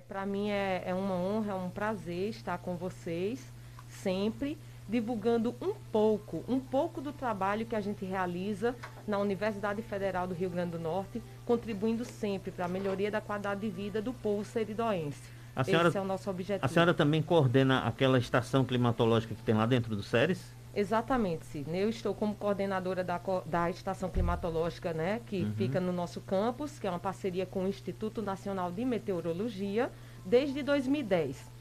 Para mim é uma honra, é um prazer estar com vocês, sempre divulgando um pouco do trabalho que a gente realiza na Universidade Federal do Rio Grande do Norte, contribuindo sempre para a melhoria da qualidade de vida do povo seridoense. A senhora, Esse é o nosso a objetivo. senhora também coordena aquela estação climatológica que tem lá dentro do SERES? Exatamente, Sidney. Eu estou como coordenadora da estação climatológica, né, que Uhum. fica no nosso campus, que é uma parceria com o Instituto Nacional de Meteorologia, desde 2010.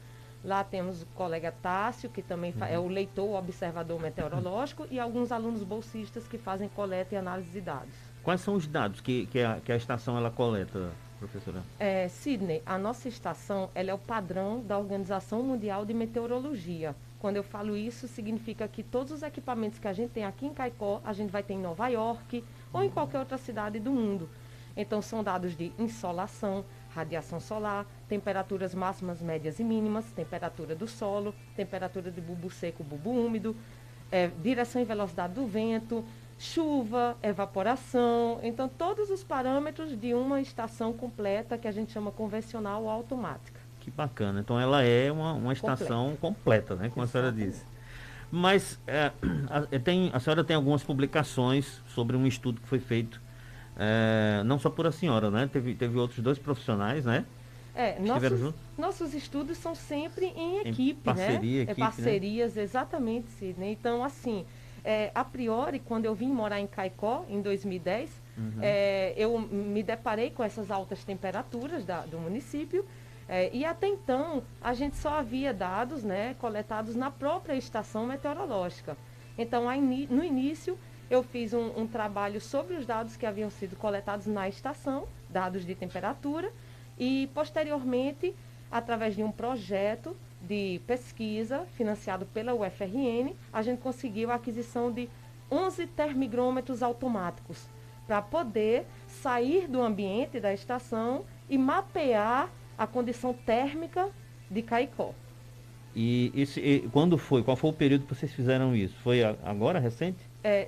Lá temos o colega Tássio, que também é o leitor, o observador meteorológico, e alguns alunos bolsistas que fazem coleta e análise de dados. Quais são os dados que a estação ela coleta, professora? Sidney, a nossa estação ela é o padrão da Organização Mundial de Meteorologia. Quando eu falo isso, significa que todos os equipamentos que a gente tem aqui em Caicó, a gente vai ter em Nova York ou em qualquer outra cidade do mundo. Então, são dados de insolação, radiação solar, temperaturas máximas, médias e mínimas, temperatura do solo, temperatura de bulbo seco, bulbo úmido, direção e velocidade do vento, chuva, evaporação. Então, todos os parâmetros de uma estação completa que a gente chama convencional ou automática. Que bacana. Então ela é uma Completa. estação completa, né? Como a senhora Exatamente. disse. Mas a senhora tem algumas publicações sobre um estudo que foi feito, não só por a senhora, né? Teve outros dois profissionais, né? Que estiveram Nossos, juntos nossos estudos são sempre em em equipe, né? parceria, equipe, né? Parcerias, exatamente, Sidney. Então, assim, a priori, quando eu vim morar em Caicó, em 2010, Uhum. eu me deparei com essas altas temperaturas do município. E até então, a gente só havia dados, né, coletados na própria estação meteorológica. Então, no início, eu fiz um trabalho sobre os dados que haviam sido coletados na estação, dados de temperatura, e posteriormente, através de um projeto de pesquisa financiado pela UFRN, a gente conseguiu a aquisição de 11 termigrômetros automáticos para poder sair do ambiente da estação e mapear a condição térmica de Caicó. E quando foi? Qual foi o período que vocês fizeram isso? Foi agora, recente? É,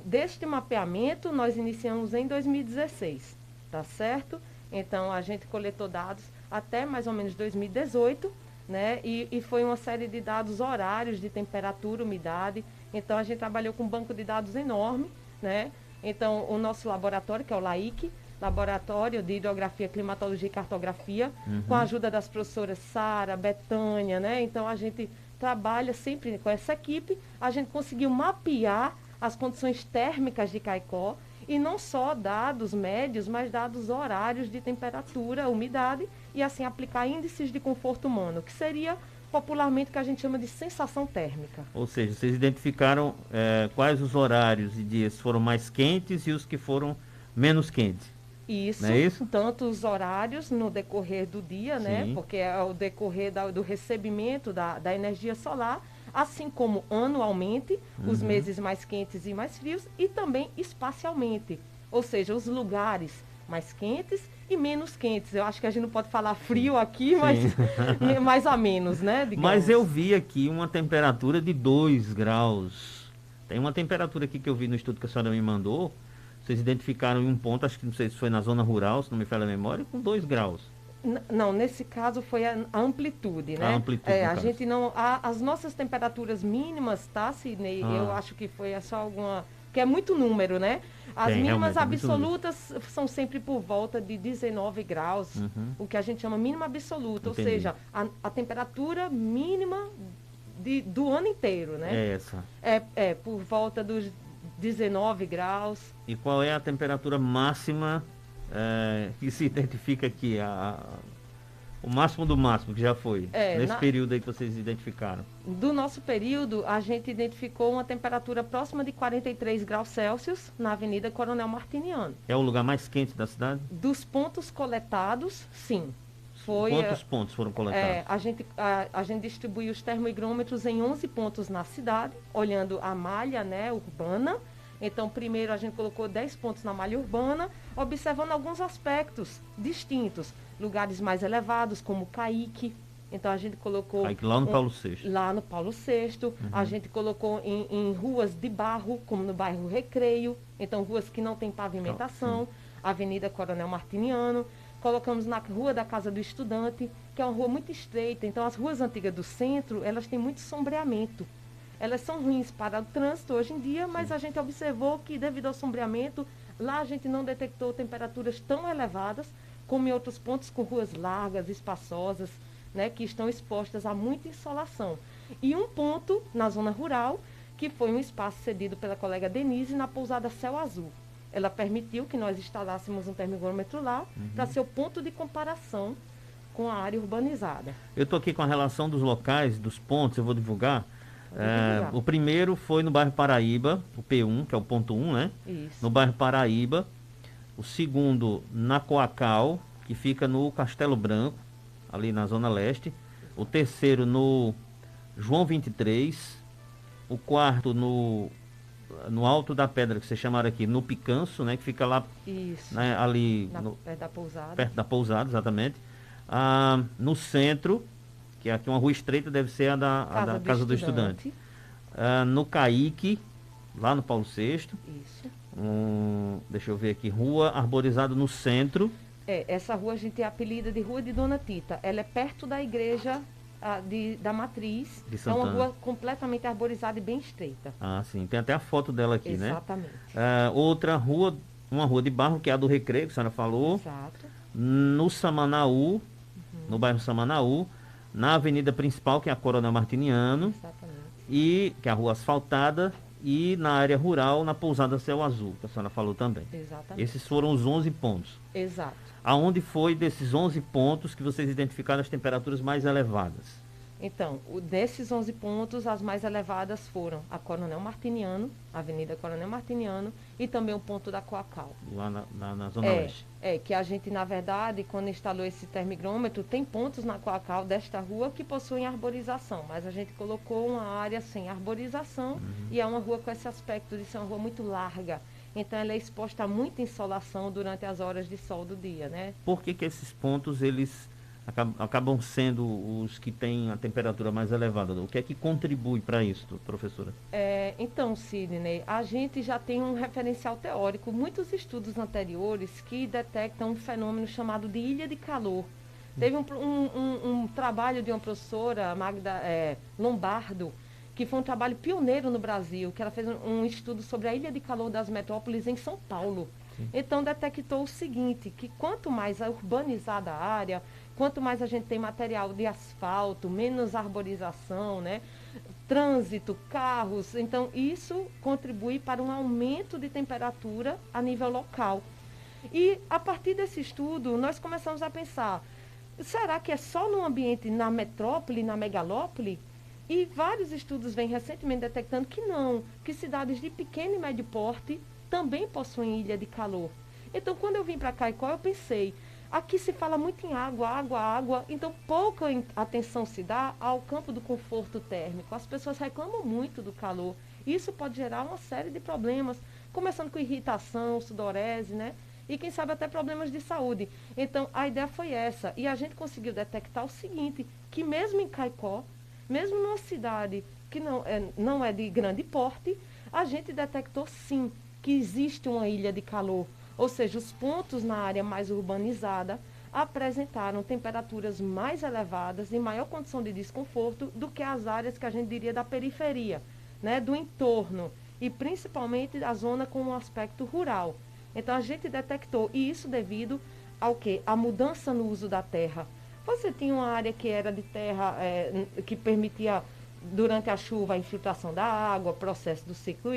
Deste mapeamento, nós iniciamos em 2016, tá certo? Então, a gente coletou dados até mais ou menos 2018, né? E foi uma série de dados horários de temperatura, umidade. Então, a gente trabalhou com um banco de dados enorme, né? Então, o nosso laboratório, que é o LAIC, Laboratório de Hidrografia, Climatologia e Cartografia, com a Uhum. ajuda das professoras Sara, Betânia, né? Então, a gente trabalha sempre com essa equipe. A gente conseguiu mapear as condições térmicas de Caicó, e não só dados médios, mas dados horários de temperatura, umidade, e assim aplicar índices de conforto humano, que seria popularmente o que a gente chama de sensação térmica. Ou seja, vocês identificaram quais os horários e dias foram mais quentes e os que foram menos quentes, não é Isso, isso? tanto os horários no decorrer do dia, né? Sim. Porque é o decorrer do recebimento da energia solar, assim como anualmente, os Uhum. meses mais quentes e mais frios, e também espacialmente, ou seja, os lugares mais quentes e menos quentes. Eu acho que a gente não pode falar frio aqui, mas Sim. mais ou menos, né? Mas Digamos. eu vi aqui uma temperatura de 2 graus. Tem uma temperatura aqui que eu vi no estudo que a senhora me mandou. Vocês identificaram em um ponto, acho que não sei se foi na zona rural, se não me falha a memória, com 2 graus. Não, nesse caso foi a amplitude, A né? amplitude, no A caso. gente não. As nossas temperaturas mínimas, tá, Sidney? Eu Ah, acho que foi só alguma. Que é muito número, né? As tem, mínimas realmente, é muito número. absolutas são sempre por volta de 19 graus, Uhum, o que a gente chama mínima absoluta, ou entendi. seja, a temperatura mínima do ano inteiro, né? É essa. É por volta dos 19 graus. E qual é a temperatura máxima que se identifica aqui? O máximo do máximo que já foi, É, nesse na, período aí que vocês identificaram. Do nosso período, a gente identificou uma temperatura próxima de 43 graus Celsius na Avenida Coronel Martiniano. É o lugar mais quente da cidade? Dos pontos coletados, sim. Foi, Quantos pontos foram coletados? a gente distribuiu os termoigrômetros em 11 pontos na cidade, olhando a malha, né, urbana. Então, primeiro a gente colocou 10 pontos na malha urbana, observando alguns aspectos distintos. Lugares mais elevados, como Caique. Então, a gente colocou Aí, lá no Paulo VI. lá no Paulo VI. A Uhum. gente colocou em ruas de barro, como no bairro Recreio. Então, ruas que não têm Sim. pavimentação. Avenida Coronel Martiniano. colocamos na Rua da Casa do Estudante, que é uma rua muito estreita. Então, as ruas antigas do centro, elas têm muito sombreamento. Elas são ruins para o trânsito hoje em dia, mas a gente observou que, devido ao sombreamento, lá a gente não detectou temperaturas tão elevadas como em outros pontos com ruas largas, espaçosas, né, que estão expostas a muita insolação. E um ponto na zona rural, que foi um espaço cedido pela colega Denise na pousada Céu Azul. Ela permitiu que nós instalássemos um termômetro lá para ser o ponto de comparação com a área urbanizada. Eu estou aqui com a relação dos locais, dos pontos, eu vou divulgar. O primeiro foi no bairro Paraíba, o P1, que é o ponto 1, né? Isso. No bairro Paraíba. O segundo, na Coacal, que fica no Castelo Branco, ali na Zona Leste. O terceiro, no João 23. O quarto, no Alto da Pedra, que vocês chamaram aqui, no Picanço, né? Que fica lá, Isso. né, ali Perto da pousada. perto da pousada, exatamente. No centro, que aqui uma rua estreita, deve ser a da Casa do Estudante. No Caique, lá no Paulo VI. Isso. Deixa eu ver aqui, Rua Arborizada no centro. Essa rua a gente apelida de Rua de Dona Tita. Ela é perto da igreja da Matriz. De É Santana. uma rua completamente arborizada e bem estreita. Sim, tem até a foto dela aqui, Exatamente. né? Outra rua, uma rua de barro, que é a do Recreio, que a senhora falou. Exato. No Samanaú, no bairro Samanaú. Na avenida principal, que é a Coronel Martiniano. Exatamente. Que é a rua asfaltada. E na área rural, na pousada Céu Azul, que a senhora falou também. Exatamente. Esses foram os 11 pontos. Exato. Aonde foi desses 11 pontos que vocês identificaram as temperaturas mais elevadas? Então, desses 11 pontos, as mais elevadas foram a Coronel Martiniano, a Avenida Coronel Martiniano, e também o ponto da Coacal. Lá na Zona Leste. Que a gente, na verdade, quando instalou esse termigrômetro, tem pontos na Coacal desta rua que possuem arborização, mas a gente colocou uma área sem arborização e é uma rua com esse aspecto de ser uma rua muito larga. Então, ela é exposta a muita insolação durante as horas de sol do dia, né? Por que esses pontos, eles acabam sendo os que têm a temperatura mais elevada? O que é que contribui para isso, professora? Então, Sidney, a gente já tem um referencial teórico, muitos estudos anteriores que detectam um fenômeno chamado de ilha de calor. Teve um trabalho de uma professora, Magda Lombardo, que foi um trabalho pioneiro no Brasil, que ela fez um estudo sobre a ilha de calor das metrópoles em São Paulo. Então, detectou o seguinte, que quanto mais urbanizada a área, quanto mais a gente tem material de asfalto, menos arborização, né? Trânsito, carros, então isso contribui para um aumento de temperatura a nível local. E a partir desse estudo, nós começamos a pensar, será que é só no ambiente, na metrópole, na megalópole? E vários estudos vêm recentemente detectando que não, que cidades de pequeno e médio porte também possuem ilha de calor. Então, quando eu vim para Caicó, eu pensei, aqui se fala muito em água, água, água, então pouca atenção se dá ao campo do conforto térmico. As pessoas reclamam muito do calor. Isso pode gerar uma série de problemas, começando com irritação, sudorese, né? E quem sabe até problemas de saúde. Então, a ideia foi essa. E a gente conseguiu detectar o seguinte, que mesmo em Caicó, mesmo numa cidade que não é de grande porte, a gente detectou sim que existe uma ilha de calor. Ou seja, os pontos na área mais urbanizada apresentaram temperaturas mais elevadas e maior condição de desconforto do que as áreas que a gente diria da periferia, né, do entorno, e principalmente a zona com um aspecto rural. Então, a gente detectou, e isso devido ao quê? A mudança no uso da terra. Você tinha uma área que era de terra, que permitia, durante a chuva, a infiltração da água, processo do ciclo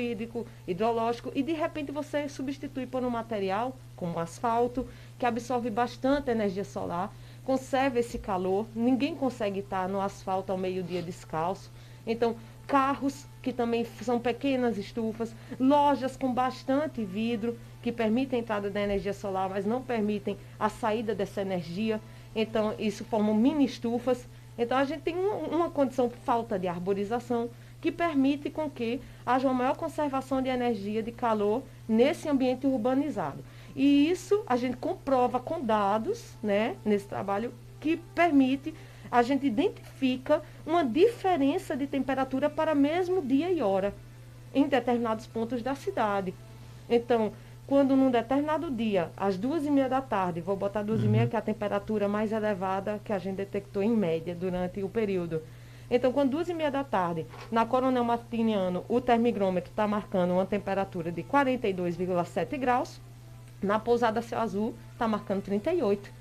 hidrológico, e de repente você substitui por um material, como asfalto, que absorve bastante energia solar, conserva esse calor, ninguém consegue estar no asfalto ao meio-dia descalço. Então, carros, que também são pequenas estufas, lojas com bastante vidro, que permitem a entrada da energia solar, mas não permitem a saída dessa energia. Então, isso formam mini estufas. Então, a gente tem uma condição de falta de arborização que permite com que haja uma maior conservação de energia, de calor, nesse ambiente urbanizado. E isso a gente comprova com dados, né, nesse trabalho, que permite, a gente identifica uma diferença de temperatura para mesmo dia e hora, em determinados pontos da cidade. Então, quando num determinado dia, às 2h30 da tarde, vou botar 2h30, que é a temperatura mais elevada que a gente detectou em média durante o período. Então, quando 2h30 da tarde, na Coronel Martiniano, o termigrômetro está marcando uma temperatura de 42,7 graus, na Pousada Céu Azul está marcando 38,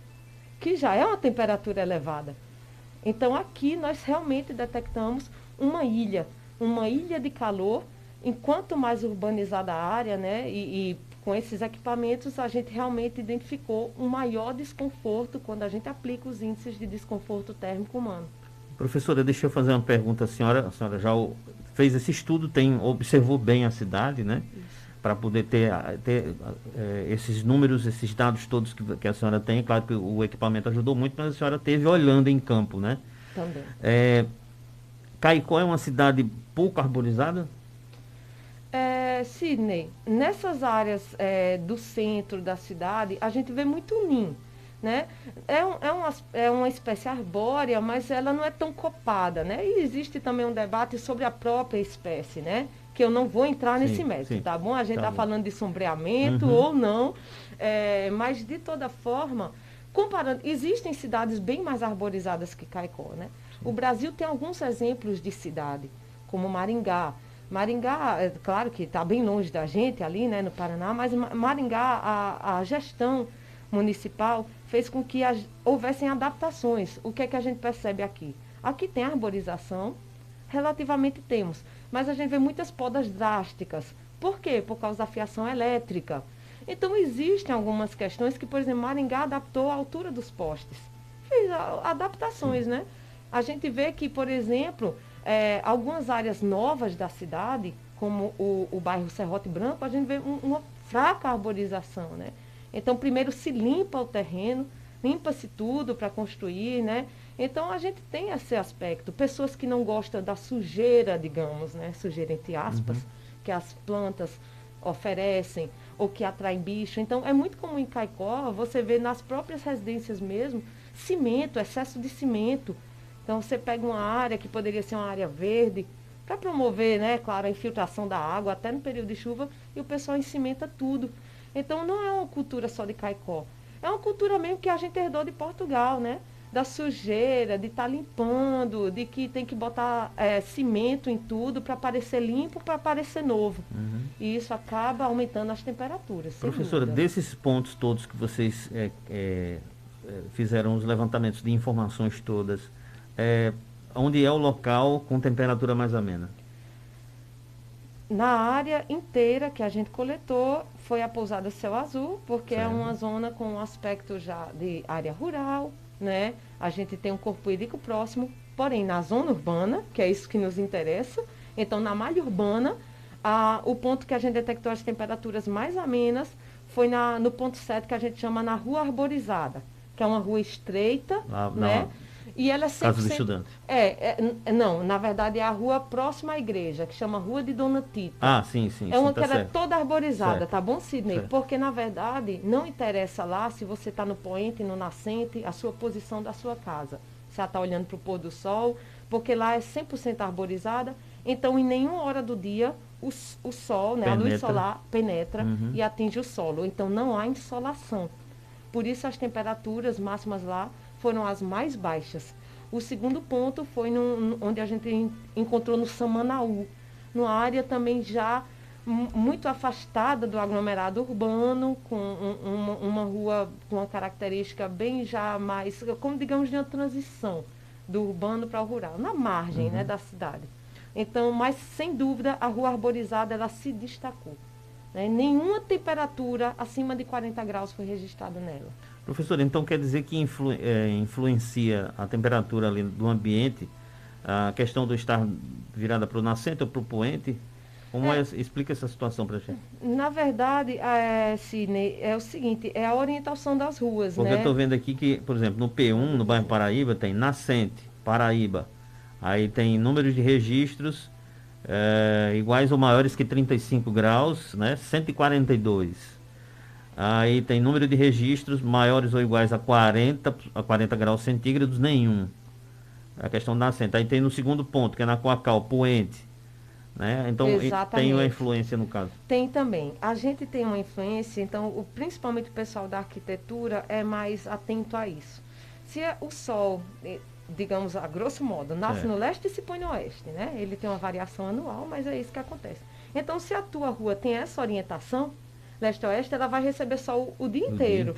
que já é uma temperatura elevada. Então, aqui nós realmente detectamos uma ilha de calor. Enquanto mais urbanizada a área, né, e com esses equipamentos, a gente realmente identificou um maior desconforto quando a gente aplica os índices de desconforto térmico humano. Professora, deixa eu fazer uma pergunta à senhora. A senhora já fez esse estudo, observou bem a cidade, né? Para poder ter esses números, esses dados todos que a senhora tem. Claro que o equipamento ajudou muito, mas a senhora teve olhando em campo, né? Também. Caicó é uma cidade pouco arborizada? Sidney, nessas áreas do centro da cidade, a gente vê muito ninho, né? É uma espécie arbórea, mas ela não é tão copada, né? E existe também um debate sobre a própria espécie, né? Que eu não vou entrar nesse mérito, tá bom? A gente está falando de sombreamento ou não, mas de toda forma, comparando, existem cidades bem mais arborizadas que Caicó, né? O Brasil tem alguns exemplos de cidade, como Maringá. Maringá, é claro que está bem longe da gente ali, né, no Paraná, mas Maringá, a gestão municipal fez com que houvessem adaptações. O que é que a gente percebe aqui? Aqui tem arborização, relativamente temos, mas a gente vê muitas podas drásticas. Por quê? Por causa da fiação elétrica. Então, existem algumas questões que, por exemplo, Maringá adaptou a altura dos postes. Fez adaptações, né? A gente vê que, por exemplo, algumas áreas novas da cidade, como o bairro Serrote Branco, a gente vê uma fraca arborização, né? Então, primeiro se limpa o terreno, limpa-se tudo para construir, né? Então, a gente tem esse aspecto. Pessoas que não gostam da sujeira, digamos, né? Sujeira entre aspas, que as plantas oferecem ou que atraem bicho. Então, é muito comum em Caicó, você vê nas próprias residências mesmo, cimento, excesso de cimento. Então, você pega uma área que poderia ser uma área verde, para promover, né, claro, a infiltração da água, até no período de chuva, e o pessoal encimenta tudo. Então, não é uma cultura só de Caicó. É uma cultura mesmo que a gente herdou de Portugal, né? Da sujeira, de estar limpando, de que tem que botar cimento em tudo para parecer limpo, para parecer novo. E isso acaba aumentando as temperaturas. Professora, desses pontos todos que vocês fizeram os levantamentos de informações todas, onde é o local com temperatura mais amena? Na área inteira que a gente coletou, foi a Pousada Céu Azul, porque é uma zona com um aspecto já de área rural, né? A gente tem um corpo hídrico próximo, porém na zona urbana, que é isso que nos interessa, então na malha urbana, o ponto que a gente detectou as temperaturas mais amenas foi no ponto 7, que a gente chama na Rua Arborizada, que é uma rua estreita, né? E ela é 100%... Casa do Estudante. Não, na verdade é a rua próxima à igreja, que chama Rua de Dona Tita. Ah, sim. É uma tá que ela é certo. toda arborizada, Certo. tá bom, Sidney? Certo. Porque, na verdade, não interessa lá se você está no poente, no nascente, a sua posição da sua casa. Se ela está olhando para o pôr do sol, porque lá é 100% arborizada, então em nenhuma hora do dia o sol, né, a luz solar penetra e atinge o solo. Então não há insolação. Por isso as temperaturas máximas lá foram as mais baixas. O segundo ponto foi onde a gente encontrou no Samanaú, numa área também já muito afastada do aglomerado urbano, com uma rua com uma característica bem já mais, como digamos, de uma transição do urbano para o rural, na margem, né, da cidade. Então, mas sem dúvida, a rua arborizada ela se destacou, né? Nenhuma temperatura acima de 40 graus foi registrada nela. Professor, então quer dizer que influencia a temperatura ali do ambiente, a questão do estar virada para o nascente ou para o poente? Explica essa situação para a gente. Na verdade, Sidney, é o seguinte, é a orientação das ruas, Porque né? eu estou vendo aqui que, por exemplo, no P1, no bairro Paraíba, tem nascente, Paraíba. Aí tem números de registros iguais ou maiores que 35 graus, né? 142. Aí tem número de registros maiores ou iguais a 40 graus centígrados, nenhum. A questão da nascente. Aí tem no segundo ponto, que é na Coacal, poente. né? Então tem uma influência no caso. Tem também. A gente tem uma influência, então principalmente o pessoal da arquitetura é mais atento a isso. Se o sol, digamos a grosso modo, nasce no leste e se põe no oeste, né? Ele tem uma variação anual, mas é isso que acontece. Então, se a tua rua tem essa orientação, leste-oeste, ela vai receber sol o dia inteiro,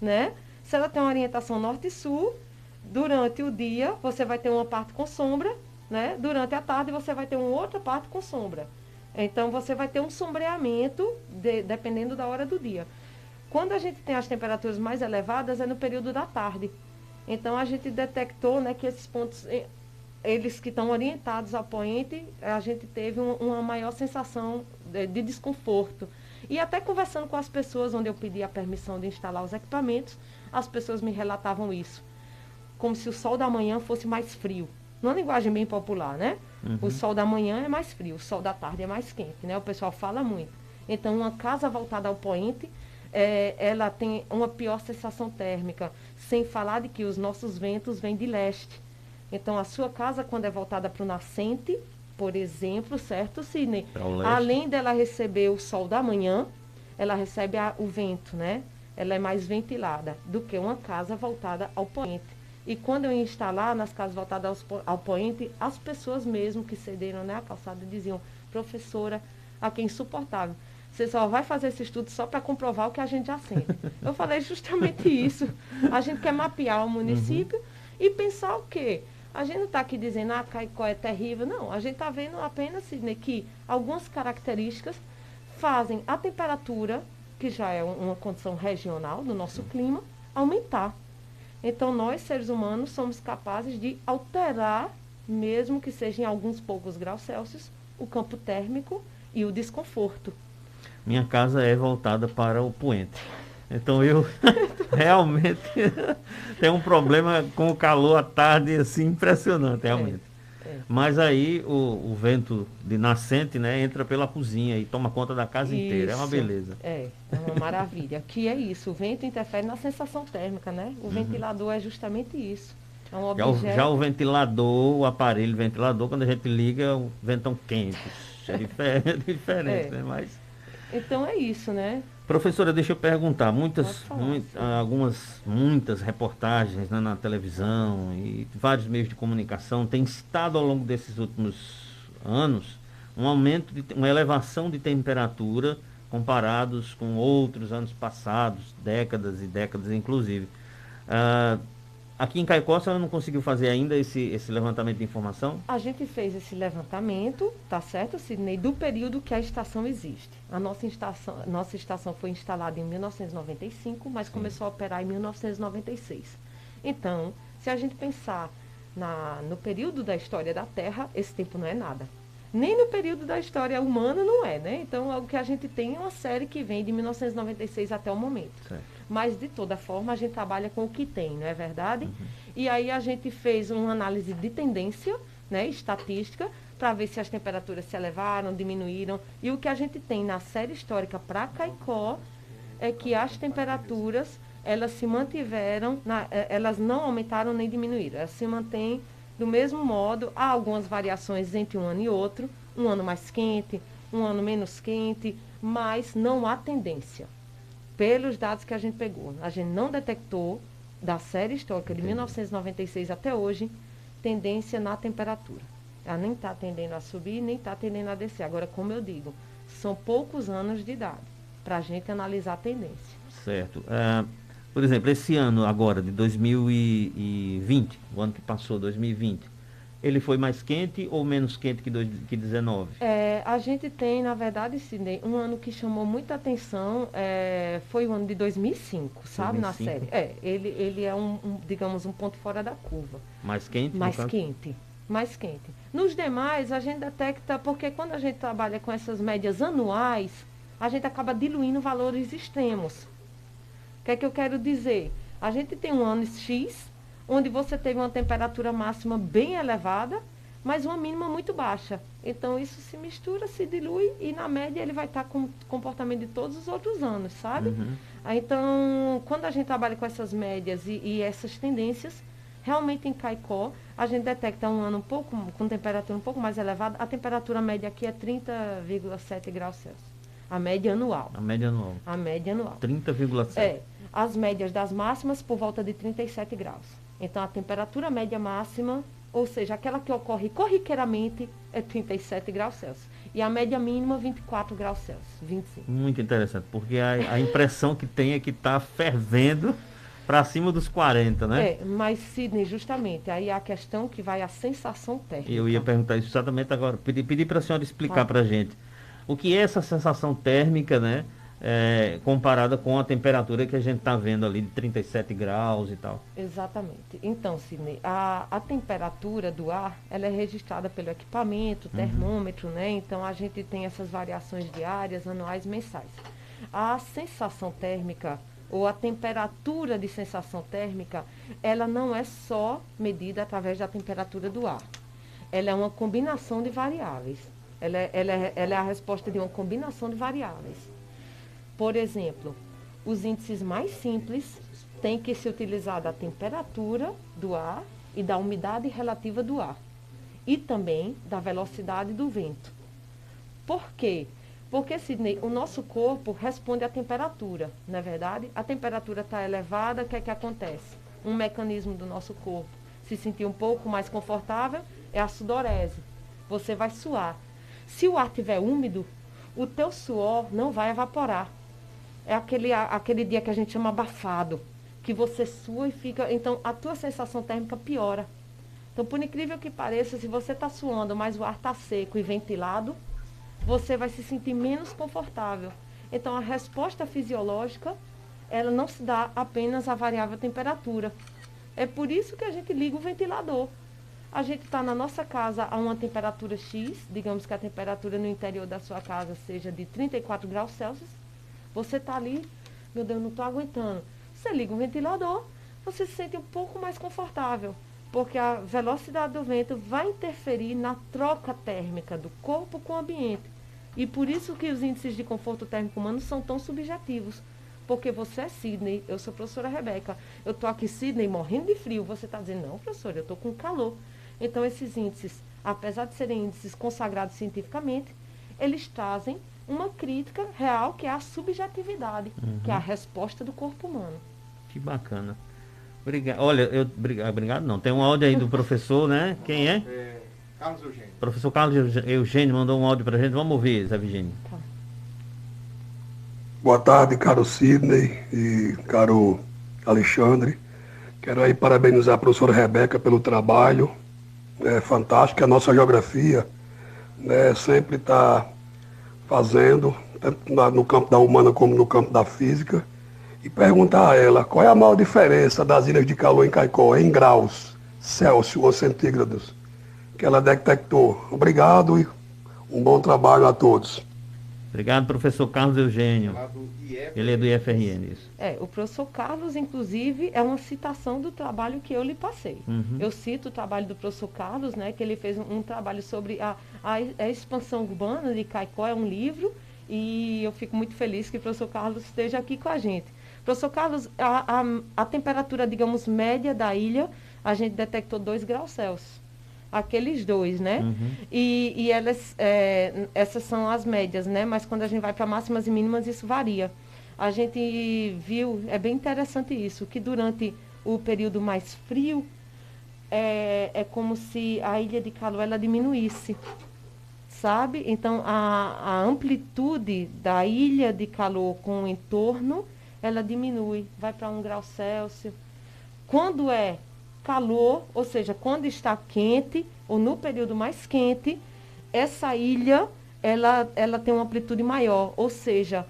né? Se ela tem uma orientação norte-sul, durante o dia você vai ter uma parte com sombra, né? Durante a tarde você vai ter uma outra parte com sombra. Então, você vai ter um sombreamento dependendo da hora do dia. Quando a gente tem as temperaturas mais elevadas, é no período da tarde. Então, a gente detectou, né, que esses pontos, eles que estão orientados ao poente, a gente teve uma maior sensação de desconforto. E até conversando com as pessoas, onde eu pedi a permissão de instalar os equipamentos, as pessoas me relatavam isso. Como se o sol da manhã fosse mais frio. Numa linguagem bem popular, né? Uhum. O sol da manhã é mais frio, o sol da tarde é mais quente, né? O pessoal fala muito. Então, uma casa voltada ao poente, ela tem uma pior sensação térmica, sem falar de que os nossos ventos vêm de leste. Então, a sua casa, quando é voltada para o nascente, por exemplo, certo, Sidney? Além dela receber o sol da manhã, ela recebe o vento, né? Ela é mais ventilada do que uma casa voltada ao poente. E quando eu ia instalar nas casas voltadas ao poente, as pessoas mesmo que cederam, né, a calçada diziam: professora, aqui é insuportável. Você só vai fazer esse estudo só para comprovar o que a gente já sente. Eu falei justamente isso. A gente quer mapear o município e pensar o quê? A gente não está aqui dizendo, Caicó é terrível. Não, a gente está vendo apenas, Sidney, que algumas características fazem a temperatura, que já é uma condição regional do nosso clima, aumentar. Então, nós, seres humanos, somos capazes de alterar, mesmo que seja em alguns poucos graus Celsius, o campo térmico e o desconforto. Minha casa é voltada para o poente. Então, eu realmente tenho um problema com o calor à tarde, assim, impressionante, realmente. Mas aí o vento de nascente, né, entra pela cozinha e toma conta da casa inteira. É uma beleza. É uma maravilha. Que é isso, o vento interfere na sensação térmica, né? O ventilador é justamente isso. É um objeto... já o ventilador, o aparelho ventilador, quando a gente liga, o ventão quente. É diferente, né? Mas... Então é isso, né? Professora, deixa eu perguntar, muitas reportagens, né, na televisão e vários meios de comunicação têm citado ao longo desses últimos anos um aumento, uma elevação de temperatura comparados com outros anos passados, décadas e décadas inclusive. Aqui em Caicó, a senhora não conseguiu fazer ainda esse levantamento de informação? A gente fez esse levantamento, tá certo, Sidney, do período que a estação existe. A nossa estação foi instalada em 1995, mas começou a operar em 1996. Então, se a gente pensar no período da história da Terra, esse tempo não é nada. Nem no período da história humana não é, né? Então, o que a gente tem é uma série que vem de 1996 até o momento. Certo. Mas, de toda forma, a gente trabalha com o que tem, não é verdade? E aí a gente fez uma análise de tendência, né, estatística, para ver se as temperaturas se elevaram, diminuíram. E o que a gente tem na série histórica para Caicó é que as temperaturas, elas se mantiveram, elas não aumentaram nem diminuíram. Elas se mantêm do mesmo modo. Há algumas variações entre um ano e outro, um ano mais quente, um ano menos quente, mas não há tendência. Pelos dados que a gente pegou, a gente não detectou, da série histórica de 1996 até hoje, tendência na temperatura. Ela nem está tendendo a subir, nem está tendendo a descer. Agora, como eu digo, são poucos anos de idade para a gente analisar a tendência. Certo. Por exemplo, esse ano agora, de 2020, o ano que passou, 2020, ele foi mais quente ou menos quente que 2019? A gente tem, na verdade, Sidney, um ano que chamou muita atenção, foi o ano de 2005, sabe, 2005? Na série. Ele é digamos, um ponto fora da curva. Mais quente? Mais quente. Nos demais, a gente detecta, porque quando a gente trabalha com essas médias anuais, a gente acaba diluindo valores extremos. O que é que eu quero dizer? A gente tem um ano X, onde você teve uma temperatura máxima bem elevada, mas uma mínima muito baixa. Então, isso se mistura, se dilui, e na média ele vai estar com o comportamento de todos os outros anos, sabe? Então, quando a gente trabalha com essas médias e essas tendências, Realmente em Caicó, a gente detecta um ano um pouco, com temperatura um pouco mais elevada, a temperatura média aqui é 30,7 graus Celsius. A média anual. A média anual. A média anual. 30,7. É. As médias das máximas por volta de 37 graus. Então, a temperatura média máxima, ou seja, aquela que ocorre corriqueiramente, é 37 graus Celsius. E a média mínima, 24 graus Celsius, 25. Muito interessante, porque a impressão que tem é que está fervendo para cima dos 40, né? É, mas, Sidney, justamente, aí a questão que vai a sensação térmica. Eu ia perguntar isso exatamente agora. Pedi para a senhora explicar para a gente o que é essa sensação térmica, né? Comparada com a temperatura que a gente está vendo ali de 37 graus e tal. Exatamente. Então, Sidney, a temperatura do ar, ela é registrada pelo equipamento, termômetro, né? Então, a gente tem essas variações diárias, anuais, mensais. A sensação térmica, ou a temperatura de sensação térmica, ela não é só medida através da temperatura do ar. Ela é uma combinação de variáveis. Ela é a resposta de uma combinação de variáveis. Por exemplo, os índices mais simples têm que se utilizar da temperatura do ar e da umidade relativa do ar. E também da velocidade do vento. Por quê? Porque, Sidney, o nosso corpo responde à temperatura, não é verdade? A temperatura está elevada, o que é que acontece? Um mecanismo do nosso corpo se sentir um pouco mais confortável é a sudorese. Você vai suar. Se o ar estiver úmido, o teu suor não vai evaporar. É aquele dia que a gente chama abafado, que você sua e fica... Então, a tua sensação térmica piora. Então, por incrível que pareça, se você está suando, mas o ar está seco e ventilado, você vai se sentir menos confortável. Então, a resposta fisiológica, ela não se dá apenas à variável temperatura. É por isso que a gente liga o ventilador. A gente está na nossa casa a uma temperatura X, digamos que a temperatura no interior da sua casa seja de 34 graus Celsius. Você está ali, meu Deus, não estou aguentando. Você liga o ventilador, você se sente um pouco mais confortável, porque a velocidade do vento vai interferir na troca térmica do corpo com o ambiente. E por isso que os índices de conforto térmico humano são tão subjetivos. Porque você é Sidney, eu sou a professora Rebeca. Eu estou aqui, Sidney, morrendo de frio. Você está dizendo, não, professora, eu estou com calor. Então, esses índices, apesar de serem índices consagrados cientificamente, eles trazem uma crítica real, que é a subjetividade, que é a resposta do corpo humano. Que bacana. Obrigado. Olha, obrigado não. Tem um áudio aí do professor, né? Quem é? Carlos Eugênio. Professor Carlos Eugênio mandou um áudio para a gente. Vamos ouvir, Zé Virgínio. Tá. Boa tarde, caro Sidney e caro Alexandre. Quero aí parabenizar a professora Rebeca pelo trabalho. É fantástico. A nossa geografia, né, sempre está fazendo, tanto no campo da humana como no campo da física, e perguntar a ela qual é a maior diferença das ilhas de calor em Caicó, em graus Celsius ou centígrados, que ela detectou. Obrigado e um bom trabalho a todos. Obrigado, professor Carlos Eugênio. Ele é do IFRN, isso. O professor Carlos, inclusive, é uma citação do trabalho que eu lhe passei. Eu cito o trabalho do professor Carlos, né, que ele fez um trabalho sobre a expansão urbana de Caicó, é um livro, e eu fico muito feliz que o professor Carlos esteja aqui com a gente. Professor Carlos, a temperatura, digamos, média da ilha, a gente detectou 2 graus Celsius. Aqueles dois, né? E elas, essas são as médias, né? Mas quando a gente vai para máximas e mínimas, isso varia. A gente viu, é bem interessante isso, que durante o período mais frio, é como se a ilha de calor ela diminuísse, sabe? Então, a amplitude da ilha de calor com o entorno, ela diminui, vai para 1 grau Celsius. Quando é calor, ou seja, quando está quente, ou no período mais quente, essa ilha, ela tem uma amplitude maior, ou seja,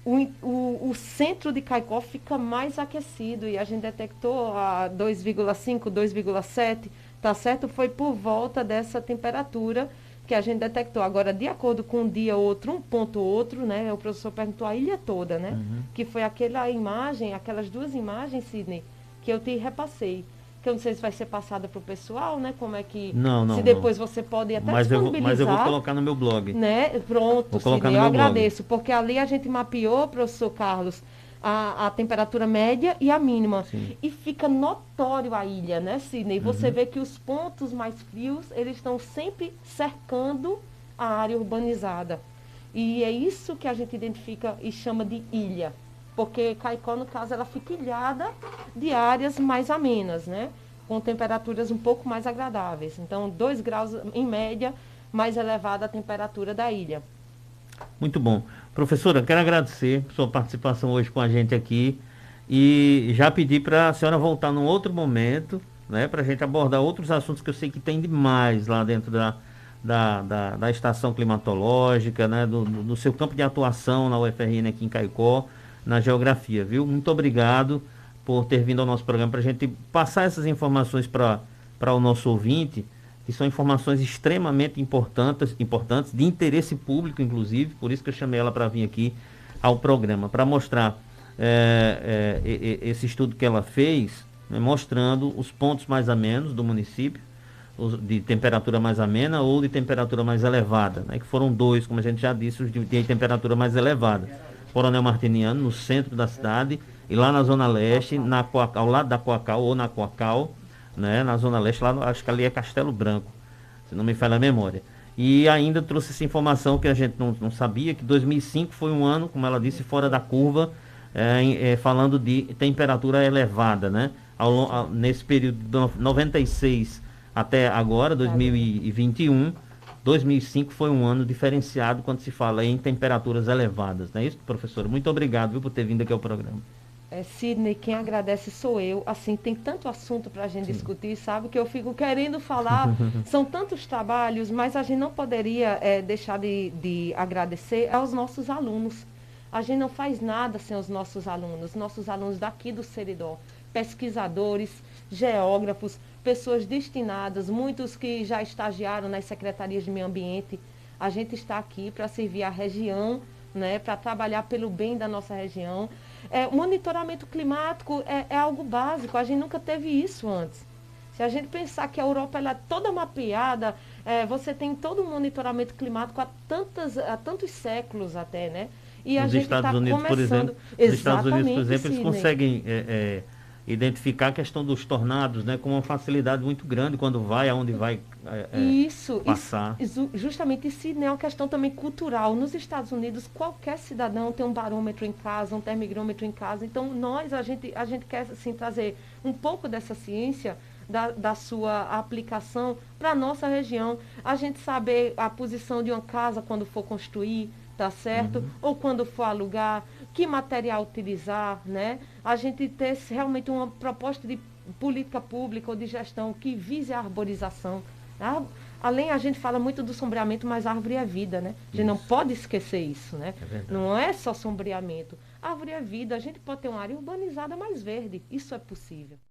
o centro de Caicó fica mais aquecido, e a gente detectou a 2,5, 2,7, tá certo? Foi por volta dessa temperatura que a gente detectou. Agora, de acordo com um dia ou outro, um ponto ou outro, né? O professor perguntou a ilha toda, né? Que foi aquela imagem, aquelas duas imagens, Sidney, que eu te repassei. Que eu não sei se vai ser passada para o pessoal, né? Como é que... Não, se depois você pode até disponibilizar. Mas eu vou colocar no meu blog. Né? Pronto, vou colocar Sidney, no eu meu agradeço. Blog. Porque ali a gente mapeou, professor Carlos, a temperatura média e a mínima. Sim. E fica notório a ilha, né, Sidney? Você vê que os pontos mais frios, eles estão sempre cercando a área urbanizada. E é isso que a gente identifica e chama de ilha. Porque Caicó, no caso, ela fica ilhada de áreas mais amenas, né? Com temperaturas um pouco mais agradáveis. Então, 2 graus, em média, mais elevada a temperatura da ilha. Muito bom. Professora, quero agradecer por sua participação hoje com a gente aqui e já pedir para a senhora voltar num outro momento, né, para a gente abordar outros assuntos que eu sei que tem demais lá dentro da estação climatológica, né, do seu campo de atuação na UFRN aqui em Caicó, na geografia, viu? Muito obrigado por ter vindo ao nosso programa para a gente passar essas informações para o nosso ouvinte, que são informações extremamente importantes, de interesse público, inclusive, por isso que eu chamei ela para vir aqui ao programa, para mostrar esse estudo que ela fez, né, mostrando os pontos mais amenos do município, de temperatura mais amena ou de temperatura mais elevada, né, que foram 2, como a gente já disse, os de temperatura mais elevada. Coronel Martiniano, no centro da cidade, e lá na Zona Leste, ao lado da Coacal, ou na Coacal, né, na Zona Leste, lá, acho que ali é Castelo Branco, se não me falha a memória. E ainda trouxe essa informação que a gente não sabia, que 2005 foi um ano, como ela disse, fora da curva, falando de temperatura elevada, né? Nesse período de 96 até agora, 2021, 2005 foi um ano diferenciado quando se fala em temperaturas elevadas, não é isso, professora? Muito obrigado, viu, por ter vindo aqui ao programa. Sidney, quem agradece sou eu. Assim, tem tanto assunto para a gente discutir, sabe? Que eu fico querendo falar. São tantos trabalhos, mas a gente não poderia deixar de agradecer aos nossos alunos. A gente não faz nada sem os nossos alunos daqui do Seridó, pesquisadores, geógrafos, pessoas destinadas, muitos que já estagiaram nas secretarias de meio ambiente. A gente está aqui para servir a região, né, para trabalhar pelo bem da nossa região. O monitoramento climático é algo básico, a gente nunca teve isso antes. Se a gente pensar que a Europa ela é toda mapeada, você tem todo um monitoramento climático há tantos séculos até, né? E a gente está começando... Nos Estados Unidos, por exemplo, eles conseguem identificar a questão dos tornados, né, com uma facilidade muito grande quando vai, aonde vai passar. Isso, justamente, isso é uma questão também cultural. Nos Estados Unidos, qualquer cidadão tem um barômetro em casa, um termigrômetro em casa. Então, a gente quer assim, trazer um pouco dessa ciência, da sua aplicação para a nossa região. A gente saber a posição de uma casa quando for construir, tá certo? Ou quando for alugar, que material utilizar, né? A gente ter realmente uma proposta de política pública ou de gestão que vise a arborização. Além, a gente fala muito do sombreamento, mas árvore é vida, né? A gente não pode esquecer isso, né? Não é só sombreamento. Árvore é vida, a gente pode ter uma área urbanizada mais verde. Isso é possível.